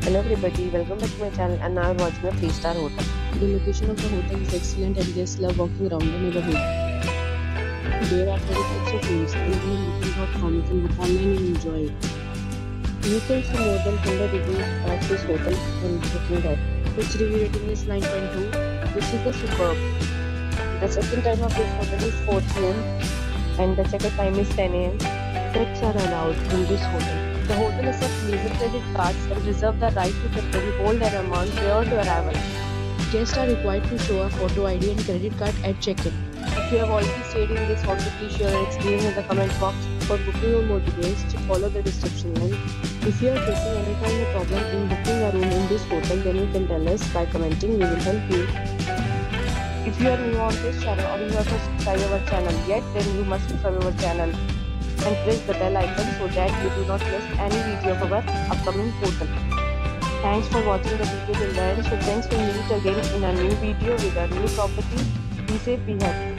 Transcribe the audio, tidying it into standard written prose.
Hello everybody, welcome back to my channel and now I'm watching a 3-star hotel. The location of the hotel is excellent and guests love walking around the neighborhood. There are 30 types of rooms including booking.com. You can book online and enjoy it. You can see more than 100 reviews of this hotel on booking.com. Its review rating is 9.2, which is the superb. The check-in time of this hotel is 4 p.m. and the check-out time is 10 a.m. Pets are allowed in this hotel. The hotel accepts major credit cards and reserves the right to temporarily hold an amount prior to arrival. Guests are required to show a photo ID and credit card at check-in. If you have already stayed in this hotel, please share your experience in the comment box. For booking or more details, follow the description link. If you are facing any kind of problem in booking a room in this hotel, then you can tell us by commenting. We will help you. If you are new on this channel or you have not subscribed our channel yet, then you must subscribe our channel and press the bell icon so that you do not miss any video of our upcoming hotel. Thanks for watching the video till the end. So thanks, we meet again in a new video with a new property. Be safe, be happy.